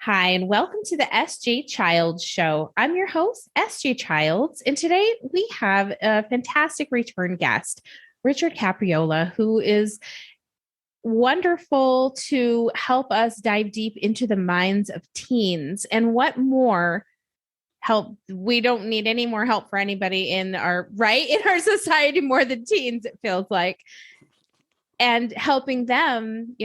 Hi, and welcome to the SJ Childs Show. I'm your host, SJ Childs, and today we have a fantastic return guest, Richard Capriola, who is wonderful to help us dive deep into the minds of teens. And what more help? We don't need any more help for anybody in our society more than teens, it feels like. And helping them,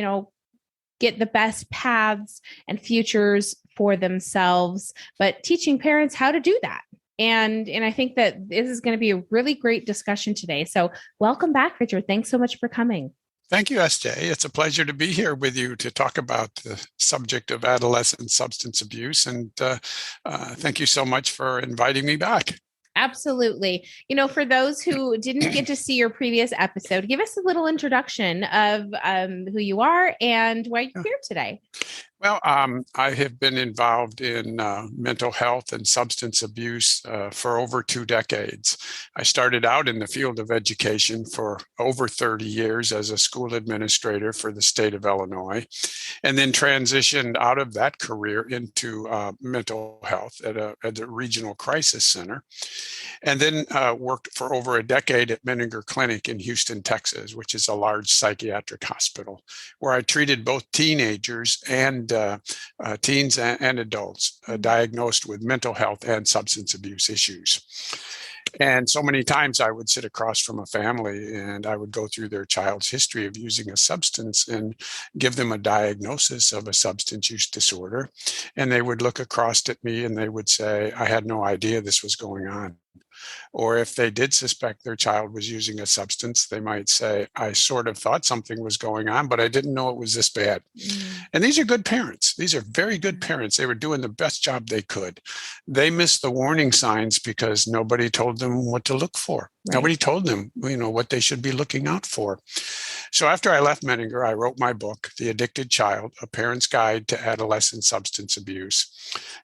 get the best paths and futures for themselves, but teaching parents how to do that. And I think that this is going to be a really great discussion today. So welcome back, Richard. Thanks so much for coming. Thank you, SJ. It's a pleasure to be here with you to talk about the subject of adolescent substance abuse. And thank you so much for inviting me back. Absolutely. For those who didn't get to see your previous episode, give us a little introduction of who you are and why you're here today. Well, I have been involved in mental health and substance abuse for over 2 decades. I started out in the field of education for over 30 years as a school administrator for the state of Illinois, and then transitioned out of that career into mental health at a regional crisis center, and then worked for over a decade at Menninger Clinic in Houston, Texas, which is a large psychiatric hospital, where I treated both teenagers and teens and adults diagnosed with mental health and substance abuse issues. And so many times I would sit across from a family and I would go through their child's history of using a substance and give them a diagnosis of a substance use disorder. And they would look across at me and they would say, I had no idea this was going on. Or if they did suspect their child was using a substance, they might say, I sort of thought something was going on, but I didn't know it was this bad. And these are good parents. These are very good parents. They were doing the best job they could. They missed the warning signs because nobody told them what to look for. Right. Nobody told them, what they should be looking out for. So after I left Menninger, I wrote my book, The Addicted Child, A Parent's Guide to Adolescent Substance Abuse.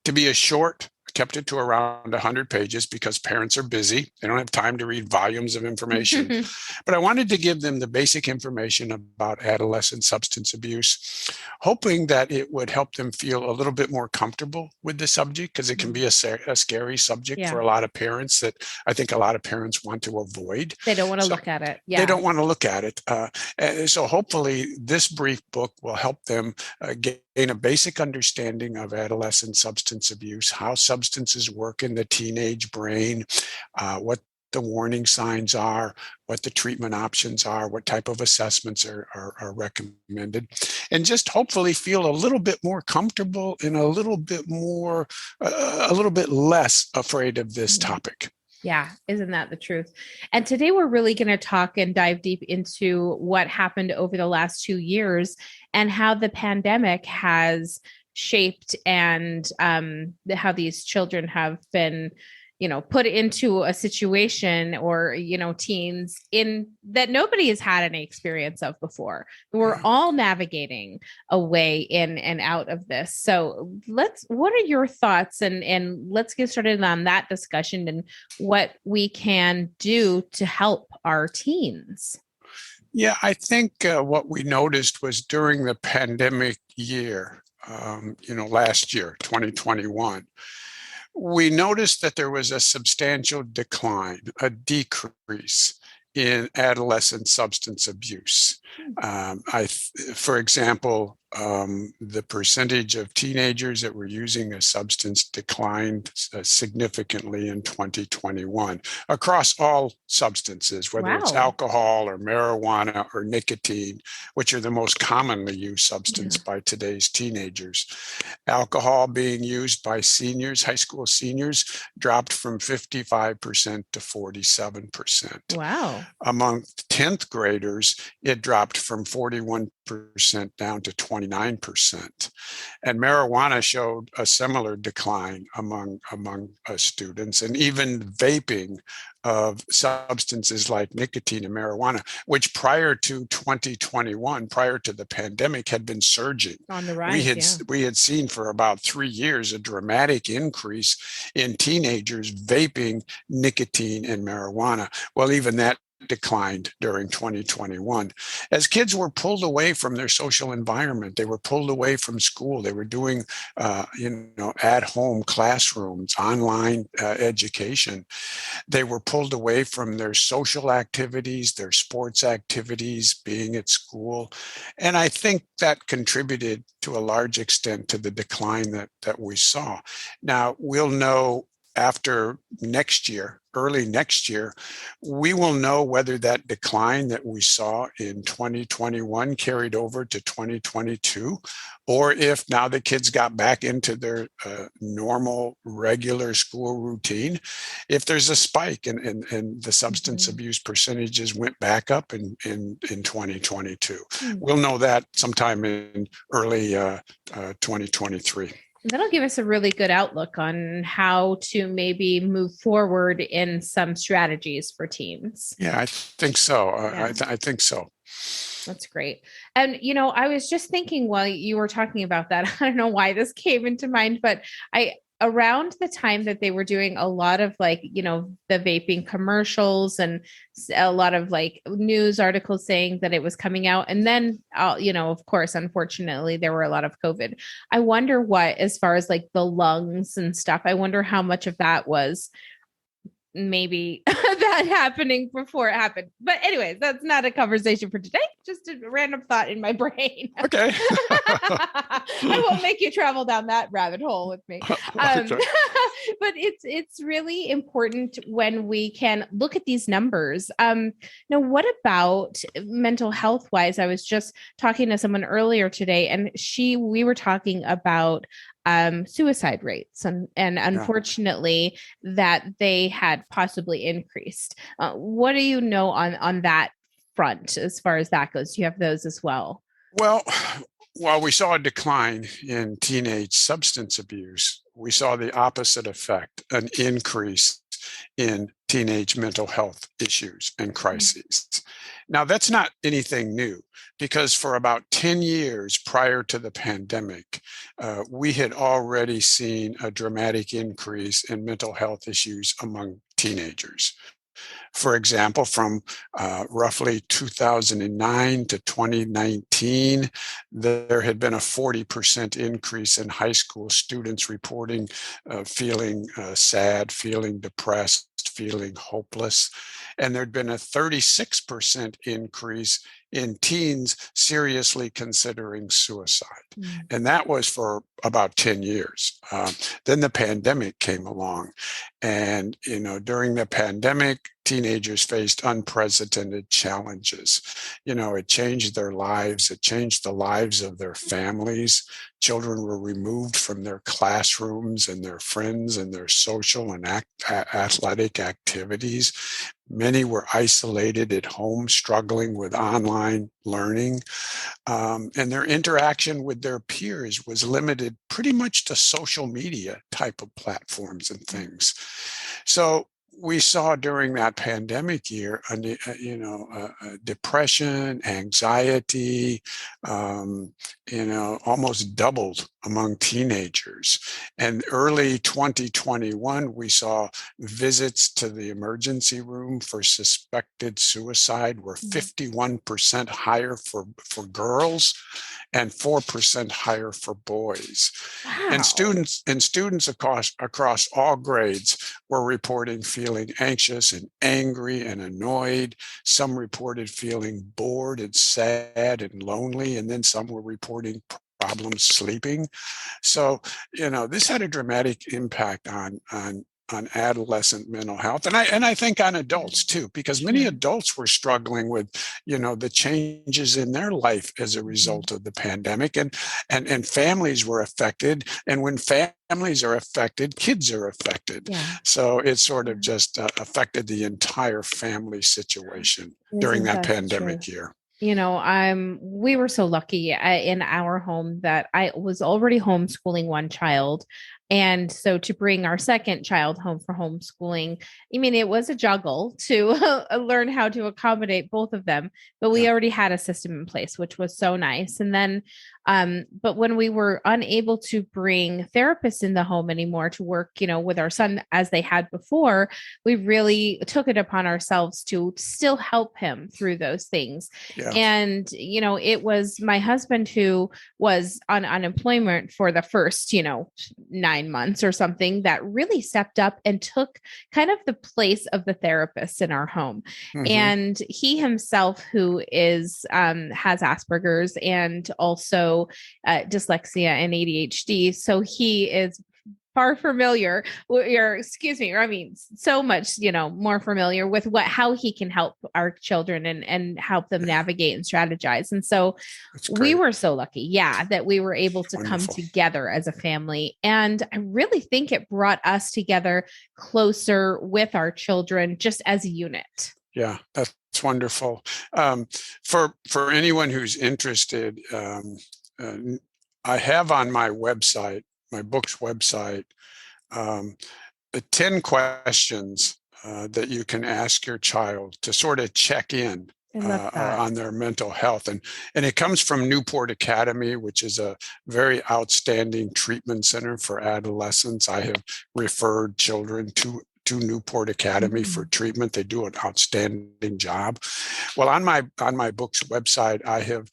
To be a short, kept it to around 100 pages because parents are busy. They don't have time to read volumes of information. But I wanted to give them the basic information about adolescent substance abuse, hoping that it would help them feel a little bit more comfortable with the subject, because it can be a scary subject for a lot of parents that I think a lot of parents want to avoid. They don't want to look at it. Yeah. They don't want to look at it. So hopefully this brief book will help them gain a basic understanding of adolescent substance abuse, how substances work in the teenage brain, what the warning signs are, what the treatment options are, what type of assessments are recommended, and just hopefully feel a little bit more comfortable and a little bit less afraid of this topic. Yeah, isn't that the truth? And today we're really going to talk and dive deep into what happened over the last 2 years and how the pandemic has shaped and how these children have been, put into a situation or, teens in that nobody has had any experience of before. We're all navigating a way in and out of this. So what are your thoughts? And let's get started on that discussion and what we can do to help our teens. Yeah, I think what we noticed was during the pandemic year, last year, 2021, we noticed that there was a substantial decline, a decrease in adolescent substance abuse. For example, the percentage of teenagers that were using a substance declined significantly in 2021 across all substances, whether it's alcohol or marijuana or nicotine, which are the most commonly used substance by today's teenagers. Alcohol being used by seniors, high school seniors, dropped from 55% to 47%. Wow. Among 10th graders, it dropped from 41% down to 29%. And marijuana showed a similar decline among students, and even vaping of substances like nicotine and marijuana, which prior to 2021, prior to the pandemic, had been surging. On the rise, we had seen for about 3 years a dramatic increase in teenagers vaping nicotine and marijuana. Well, even that declined during 2021 as kids were pulled away from their social environment. They were pulled away from school. They were doing, at home classrooms, online education. They were pulled away from their social activities, their sports activities, being at school. And I think that contributed to a large extent to the decline that we saw. Now, we'll know after next year, early next year, we will know whether that decline that we saw in 2021 carried over to 2022, or if now the kids got back into their normal, regular school routine, if there's a spike and the substance abuse percentages went back up in 2022. We'll know that sometime in early 2023. That'll give us a really good outlook on how to maybe move forward in some strategies for teams. Yeah, I think so. I think so. That's great. And, I was just thinking while you were talking about that, I don't know why this came into mind, but around the time that they were doing a lot of the vaping commercials and a lot of news articles saying that it was coming out. And then, of course, unfortunately, there were a lot of COVID. I wonder what, as far as the lungs and stuff, I wonder how much of that was maybe that happening before it happened. But anyways, that's not a conversation for today. Just a random thought in my brain. Okay. I won't make you travel down that rabbit hole with me. But it's really important when we can look at these numbers. Now, what about mental health wise? I was just talking to someone earlier today, and we were talking about suicide rates and unfortunately that they had possibly increased. What do you know on that front as far as that goes? Do you have those as well? Well, while we saw a decline in teenage substance abuse, we saw the opposite effect, an increase in teenage mental health issues and crises. Now, that's not anything new, because for about 10 years prior to the pandemic, we had already seen a dramatic increase in mental health issues among teenagers. For example, from roughly 2009 to 2019, there had been a 40% increase in high school students reporting feeling sad, feeling depressed, feeling hopeless. And there'd been a 36% increase in teens seriously considering suicide. And that was for about 10 years. Then the pandemic came along. And, during the pandemic, teenagers faced unprecedented challenges. It changed their lives. It changed the lives of their families. Children were removed from their classrooms and their friends and their social and athletic activities. Many were isolated at home, struggling with online learning, and their interaction with their peers was limited pretty much to social media type of platforms and things. So we saw during that pandemic year, depression, anxiety, almost doubled among teenagers. And early 2021, we saw visits to the emergency room for suspected suicide were 51% higher for girls and 4% higher for boys. Wow. And students across all grades were reporting feeling anxious and angry and annoyed. Some reported feeling bored and sad and lonely, and then some were reporting problems sleeping. So, this had a dramatic impact on adolescent mental health, and I think on adults too, because many adults were struggling with the changes in their life as a result of the pandemic, and families were affected, and when families are affected, kids are affected. So it sort of just affected the entire family situation during that pandemic year. We were so lucky in our home that I was already homeschooling one child. And so to bring our second child home for homeschooling, I mean, it was a juggle to learn how to accommodate both of them, but we Yeah. already had a system in place, which was so nice. And then, but when we were unable to bring therapists in the home anymore to work, with our son as they had before, we really took it upon ourselves to still help him through those things. Yeah. And, it was my husband who was on unemployment for the first, 9 months or something, that really stepped up and took kind of the place of the therapist in our home. Mm-hmm. And he himself, who is has Asperger's and also dyslexia and ADHD, so he is far familiar so much, more familiar with how he can help our children and help them navigate and strategize. And so we were so lucky, that we were able to come together as a family. And I really think it brought us together closer with our children just as a unit. Yeah, that's wonderful. For anyone who's interested, I have on my website, my book's website, 10 questions that you can ask your child to sort of check in on their mental health. And it comes from Newport Academy, which is a very outstanding treatment center for adolescents. I have referred children to Newport Academy for treatment. They do an outstanding job. Well, on my book's website, I have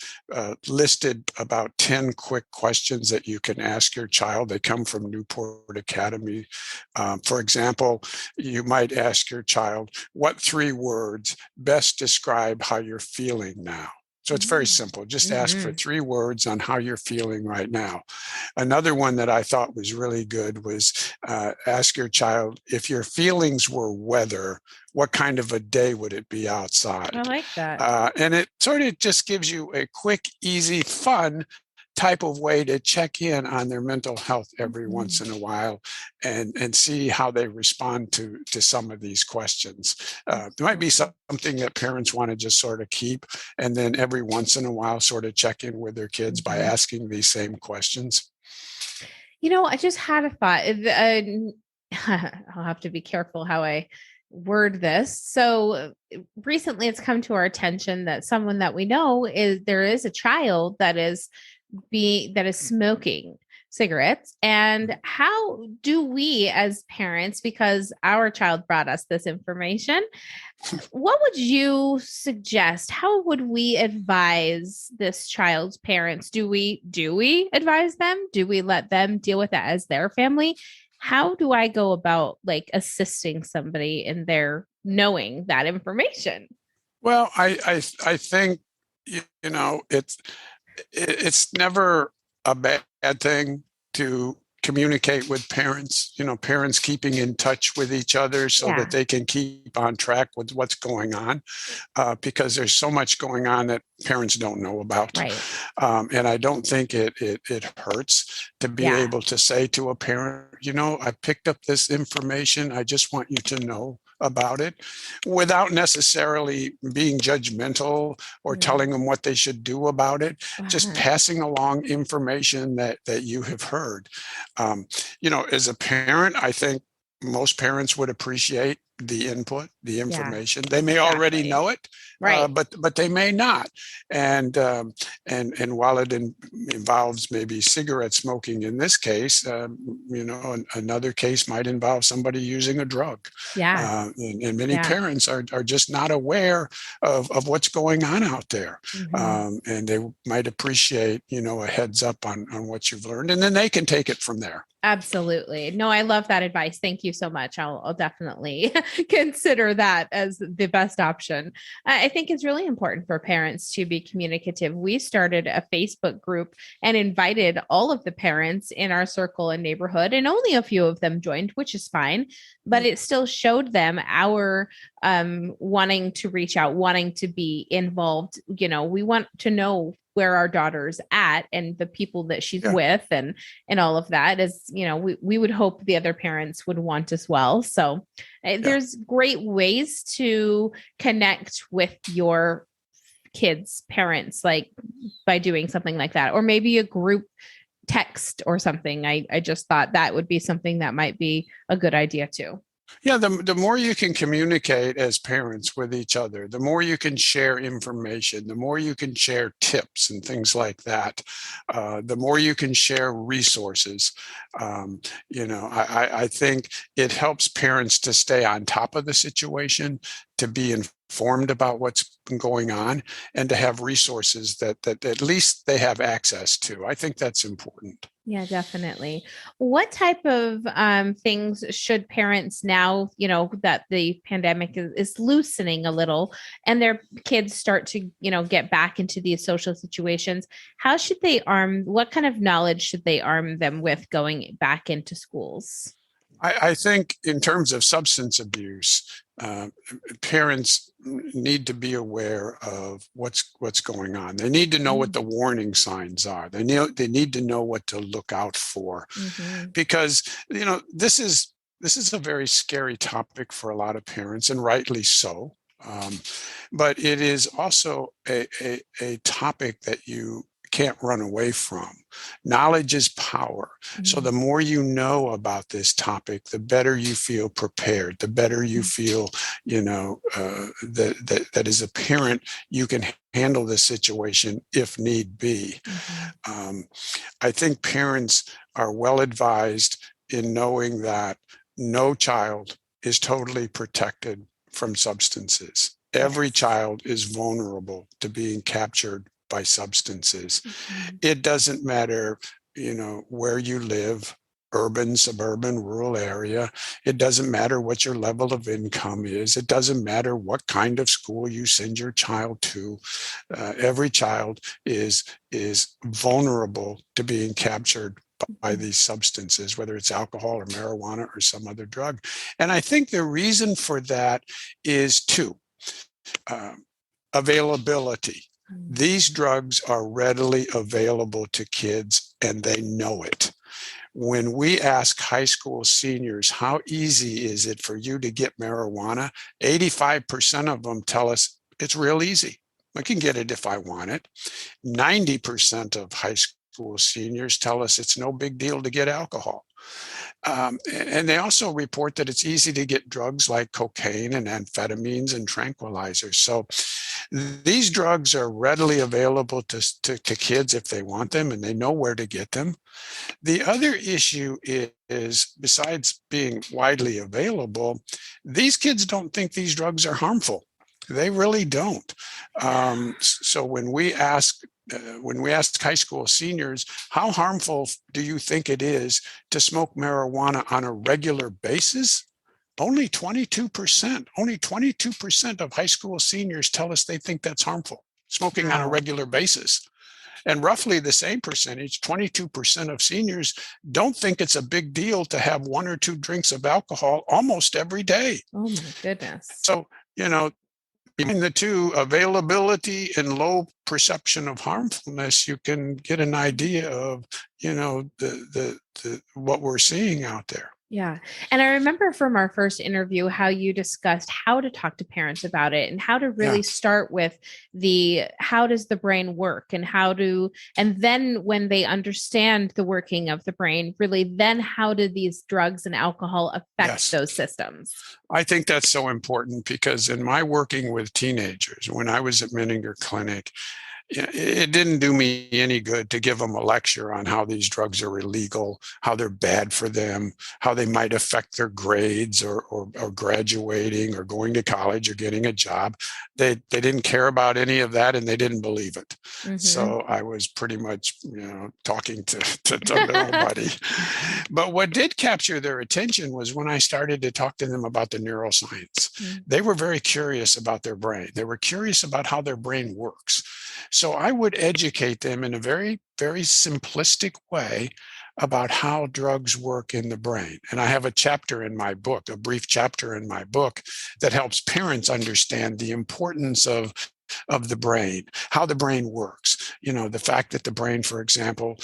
listed about 10 quick questions that you can ask your child. They come from Newport Academy. For example, you might ask your child, what 3 words best describe how you're feeling now? So it's very simple. Just ask for 3 words on how you're feeling right now. Another one that I thought was really good was ask your child, if your feelings were weather, what kind of a day would it be outside? I like that. And it sort of just gives you a quick, easy, fun type of way to check in on their mental health every once in a while and see how they respond to some of these questions. There might be something that parents want to just sort of keep, and then every once in a while sort of check in with their kids by asking these same questions. I just had a thought. I'll have to be careful how I word this. So recently it's come to our attention that someone that we know there is a child that is smoking cigarettes. And how do we as parents, because our child brought us this information, what would you suggest? How would we advise this child's parents? Do we advise them? Do we let them deal with it as their family? How do I go about assisting somebody in their knowing that information? Well, I think, it's never a bad thing to communicate with parents, parents keeping in touch with each other so that they can keep on track with what's going on, because there's so much going on that parents don't know about. Right. And I don't think it hurts to be able to say to a parent, I picked up this information. I just want you to know about it, without necessarily being judgmental or telling them what they should do about it, just passing along information that you have heard. As a parent, I think most parents would appreciate the input, the information. They may already know it, but they may not. And while it involves maybe cigarette smoking in this case, another case might involve somebody using a drug. And many parents are just not aware of what's going on out there. And they might appreciate, a heads up on what you've learned, and then they can take it from there. Absolutely. No, I love that advice. Thank you so much. I'll definitely consider that as the best option. I think it's really important for parents to be communicative. We started a Facebook group and invited all of the parents in our circle and neighborhood, and only a few of them joined, which is fine, but it still showed them our wanting to reach out, wanting to be involved. We want to know where our daughter's at and the people that she's with and all of that is, we would hope the other parents would want as well. So there's great ways to connect with your kids' parents, like by doing something like that, or maybe a group text or something. I just thought that would be something that might be a good idea too. Yeah, the more you can communicate as parents with each other, the more you can share information, the more you can share tips and things like that, the more you can share resources. I think it helps parents to stay on top of the situation, to be informed about what's been going on, and to have resources that at least they have access to. I think that's important. Yeah, definitely. What type of things should parents now, that the pandemic is loosening a little and their kids start to, get back into these social situations? How should they what kind of knowledge should they arm them with going back into schools? I think in terms of substance abuse, parents need to be aware of what's going on. They need to know what the warning signs are. They need to know what to look out for, Mm-hmm. because this is a very scary topic for a lot of parents, and rightly so. But it is also a topic that you can't run away from. Knowledge is power. Mm-hmm. So the more you know about this topic, the better you feel prepared, the better you feel, that as a parent, you can handle the situation if need be. Mm-hmm. I think parents are well advised in knowing that no child is totally protected from substances. Every Yes. child is vulnerable to being captured by substances. Mm-hmm. It doesn't matter, where you live, urban, suburban, rural area. It doesn't matter what your level of income is. It doesn't matter what kind of school you send your child to. Every child is vulnerable to being captured by these substances, whether it's alcohol or marijuana or some other drug. And I think the reason for that is two. Availability. These drugs are readily available to kids, and they know it. When we ask high school seniors, how easy is it for you to get marijuana? 85% of them tell us it's real easy. I can get it if I want it. 90% of high school seniors tell us it's no big deal to get alcohol. And they also report that it's easy to get drugs like cocaine and amphetamines and tranquilizers. So these drugs are readily available to kids if they want them, and they know where to get them. The other issue is, besides being widely available, these kids don't think these drugs are harmful. They really don't. So when we ask high school seniors, how harmful do you think it is to smoke marijuana on a regular basis? Only 22% of high school seniors tell us they think that's harmful, smoking on a regular basis. And roughly the same percentage, 22% of seniors, don't think it's a big deal to have one or two drinks of alcohol almost every day. Oh my goodness. So, between the two, availability and low perception of harmfulness, you can get an idea of, what we're seeing out there. Yeah. And I remember from our first interview how you discussed how to talk to parents about it and how to really start with how does the brain work, and and then when they understand the working of the brain, really, then how do these drugs and alcohol affect those systems? I think that's so important, because in my working with teenagers, when I was at Menninger Clinic, it didn't do me any good to give them a lecture on how these drugs are illegal, how they're bad for them, how they might affect their grades or graduating or going to college or getting a job. They didn't care about any of that, and they didn't believe it. Mm-hmm. So I was pretty much, talking to nobody. But what did capture their attention was when I started to talk to them about the neuroscience. Mm-hmm. They were very curious about their brain. They were curious about how their brain works. So I would educate them in a very, very simplistic way about how drugs work in the brain. And I have a chapter in my book, a brief chapter in my book, that helps parents understand the importance of of the brain, how the brain works. The fact that the brain, for example,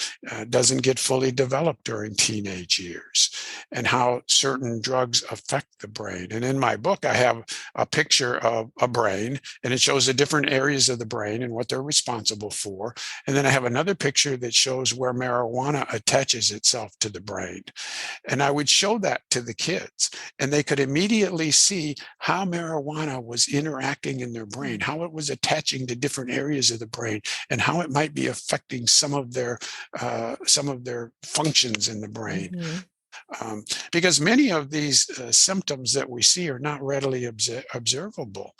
doesn't get fully developed during teenage years, and how certain drugs affect the brain. And in my book, I have a picture of a brain, and it shows the different areas of the brain and what they're responsible for. And then I have another picture that shows where marijuana attaches itself to the brain. And I would show that to the kids, and they could immediately see how marijuana was interacting in their brain, how it was attaching to different areas of the brain, and how it might be affecting some of their functions in the brain. Because many of these symptoms that we see are not readily observable.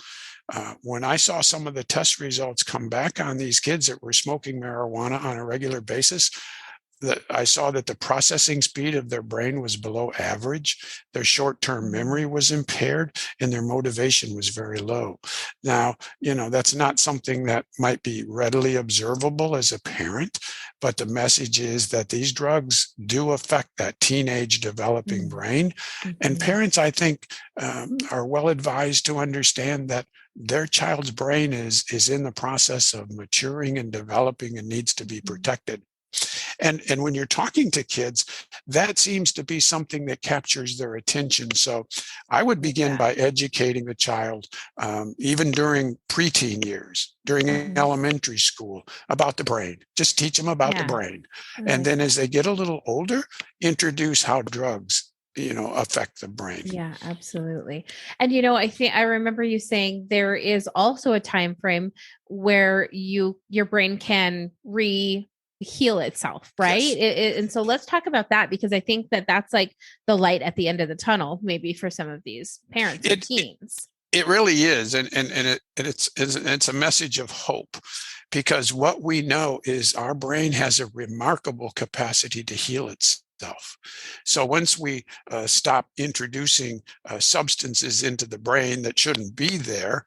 When I saw some of the test results come back on these kids that were smoking marijuana on a regular basis, that I saw that the processing speed of their brain was below average, their short-term memory was impaired, and their motivation was very low. Now, that's not something that might be readily observable as a parent, but the message is that these drugs do affect that teenage developing brain. And parents, I think, are well advised to understand that their child's brain is in the process of maturing and developing and needs to be protected. And when you're talking to kids, that seems to be something that captures their attention. So I would begin by educating the child, even during preteen years, during elementary school, about the brain. Just teach them about the brain. And then as they get a little older, introduce how drugs affect the brain. Yeah, absolutely. And I think I remember you saying there is also a time frame where your brain can heal itself, right? Yes. And so let's talk about that, because I think that that's like the light at the end of the tunnel, maybe for some of these parents and teens. It really is, and it's a message of hope, because what we know is our brain has a remarkable capacity to heal itself. So once we stop introducing substances into the brain that shouldn't be there,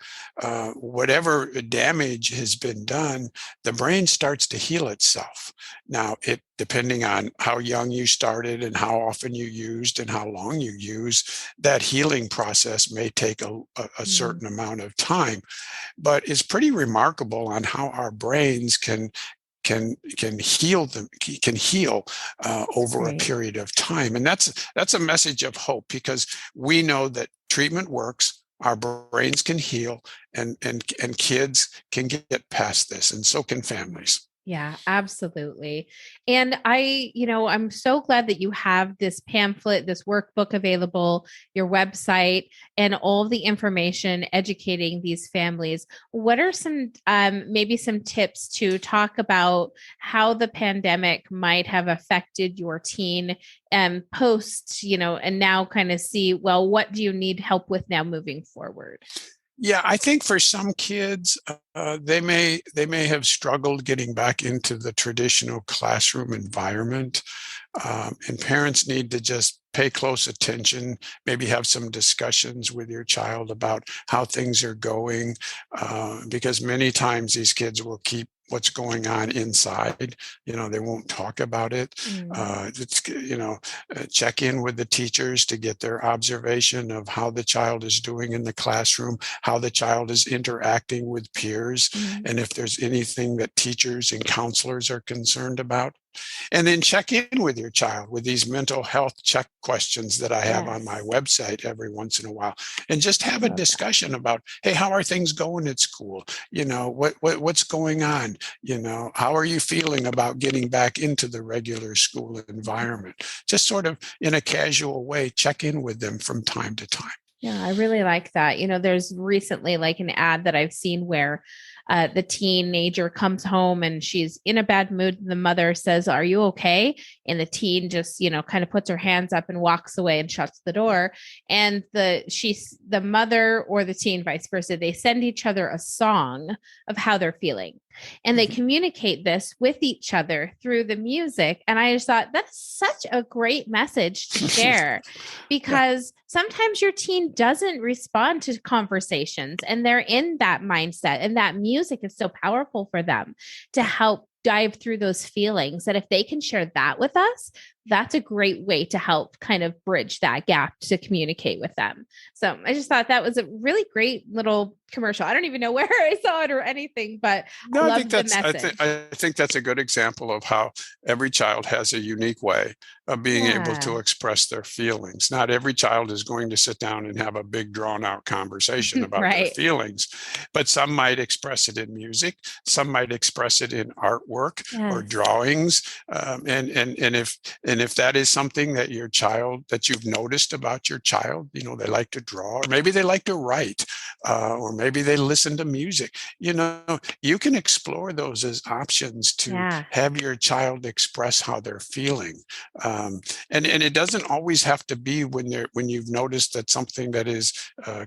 whatever damage has been done, the brain starts to heal itself. Now, depending on how young you started and how often you used and how long you use, that healing process may take a certain amount of time. But it's pretty remarkable on how our brains can heal over a period of time. And that's a message of hope, because we know that treatment works, our brains can heal, and kids can get past this, and so can families. Yeah, absolutely. And I'm so glad that you have this pamphlet, this workbook available, your website, and all the information educating these families. What are some, maybe some tips to talk about how the pandemic might have affected your teen post, and now kind of see, well, what do you need help with now moving forward? Yeah, I think for some kids, they may have struggled getting back into the traditional classroom environment, and parents need to just pay close attention, maybe have some discussions with your child about how things are going, because many times these kids will keep what's going on inside. They won't talk about it. Check in with the teachers to get their observation of how the child is doing in the classroom, how the child is interacting with peers, and if there's anything that teachers and counselors are concerned about. And then check in with your child with these mental health check questions that I have on my website every once in a while, and just have a discussion about, hey, how are things going at school? What's going on? How are you feeling about getting back into the regular school environment? Just sort of in a casual way, check in with them from time to time. Yeah, I really like that. There's recently like an ad that I've seen where the teenager comes home and she's in a bad mood. The mother says, "Are you okay?" And the teen just, kind of puts her hands up and walks away and shuts the door. And the mother or the teen, vice versa, they send each other a song of how they're feeling. And they communicate this with each other through the music. And I just thought that's such a great message to share, because sometimes your teen doesn't respond to conversations and they're in that mindset, and that music is so powerful for them to help dive through those feelings, that if they can share that with us, that's a great way to help kind of bridge that gap to communicate with them. So I just thought that was a really great little commercial. I don't even know where I saw it or anything, but I No, I think love the that's message. I think that's a good example of how every child has a unique way of being able to Yeah. express their feelings. Not every child is going to sit down and have a big drawn out conversation about their Right. feelings, but some might express it in music, some might express it in artwork or Yes. drawings. And if that is something that your child that you've noticed about your child, they like to draw, or maybe they like to write, or maybe they listen to music. You can explore those as options to Yeah. have your child express how they're feeling. And it doesn't always have to be when you've noticed that something that is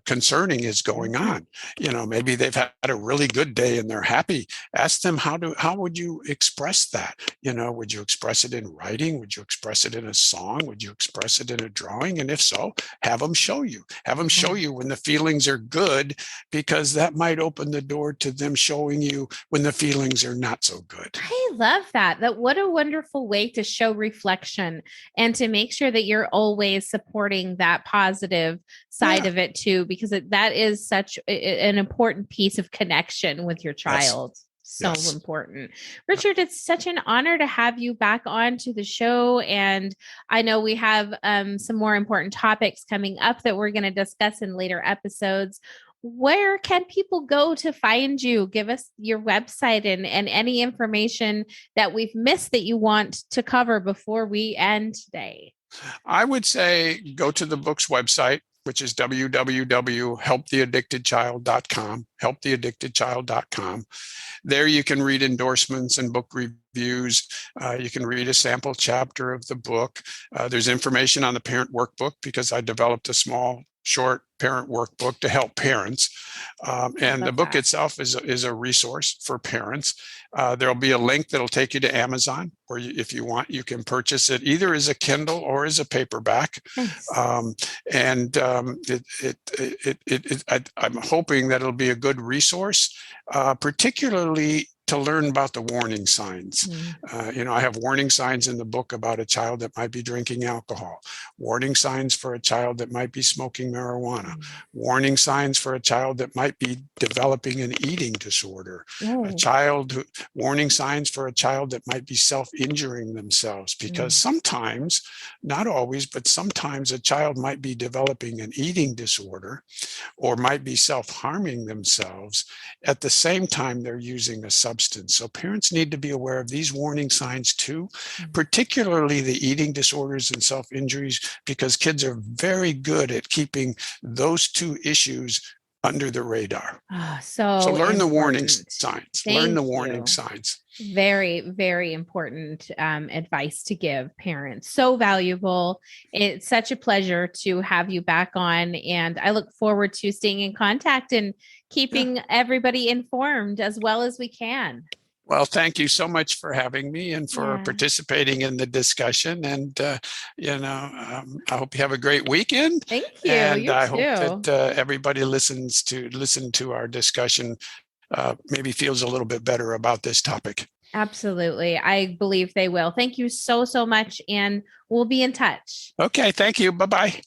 concerning is going Mhm. on. Maybe they've had a really good day and they're happy. Ask them how would you express that? Would you express it in writing? Would you express it in a song? Would you express it in a drawing? And if so, have them show you. Have them show Yeah. you when the feelings are good, because that might open the door to them showing you when the feelings are not so good. I love that. That what a wonderful way to show reflection and to make sure that you're always supporting that positive side Yeah. of it too, because that is such an important piece of connection with your Yes. child. So Yes. important. Richard, it's such an honor to have you back on to the show. And I know we have some more important topics coming up that we're going to discuss in later episodes. Where can people go to find you? Give us your website and any information that we've missed that you want to cover before we end today. I would say go to the book's website, which is www.helptheaddictedchild.com, helptheaddictedchild.com. There you can read endorsements and book reviews. You can read a sample chapter of the book. There's information on the parent workbook, because I developed a small, short parent workbook to help parents. I And the love book that. itself is a resource for parents. There'll be a link that'll take you to Amazon, where if you want, you can purchase it either as a Kindle or as a paperback. Nice. Um, and I'm hoping that it'll be a good resource, particularly to learn about the warning signs. Mm. I have warning signs in the book about a child that might be drinking alcohol, warning signs for a child that might be smoking marijuana, warning signs for a child that might be developing an eating disorder, Oh. warning signs for a child that might be self-injuring themselves, because Mm. sometimes, not always, but sometimes a child might be developing an eating disorder or might be self-harming themselves at the same time they're using a substance. So parents need to be aware of these warning signs too, Mm. particularly the eating disorders and self-injuries, because kids are very good at keeping those two issues under the radar. Oh, So so learn the warning important. signs. Learn Thank the warning you. signs. Very, very important advice to give parents. So valuable. It's such a pleasure to have you back on. And I look forward to staying in contact and Yeah. keeping everybody informed as well as we can. Well, thank you so much for having me and for Yeah. participating in the discussion. And, I hope you have a great weekend. Thank you. And You I hope that too. everybody listen to our discussion, maybe feels a little bit better about this topic. Absolutely. I believe they will. Thank you so, so much. And we'll be in touch. Okay, thank you. Bye-bye.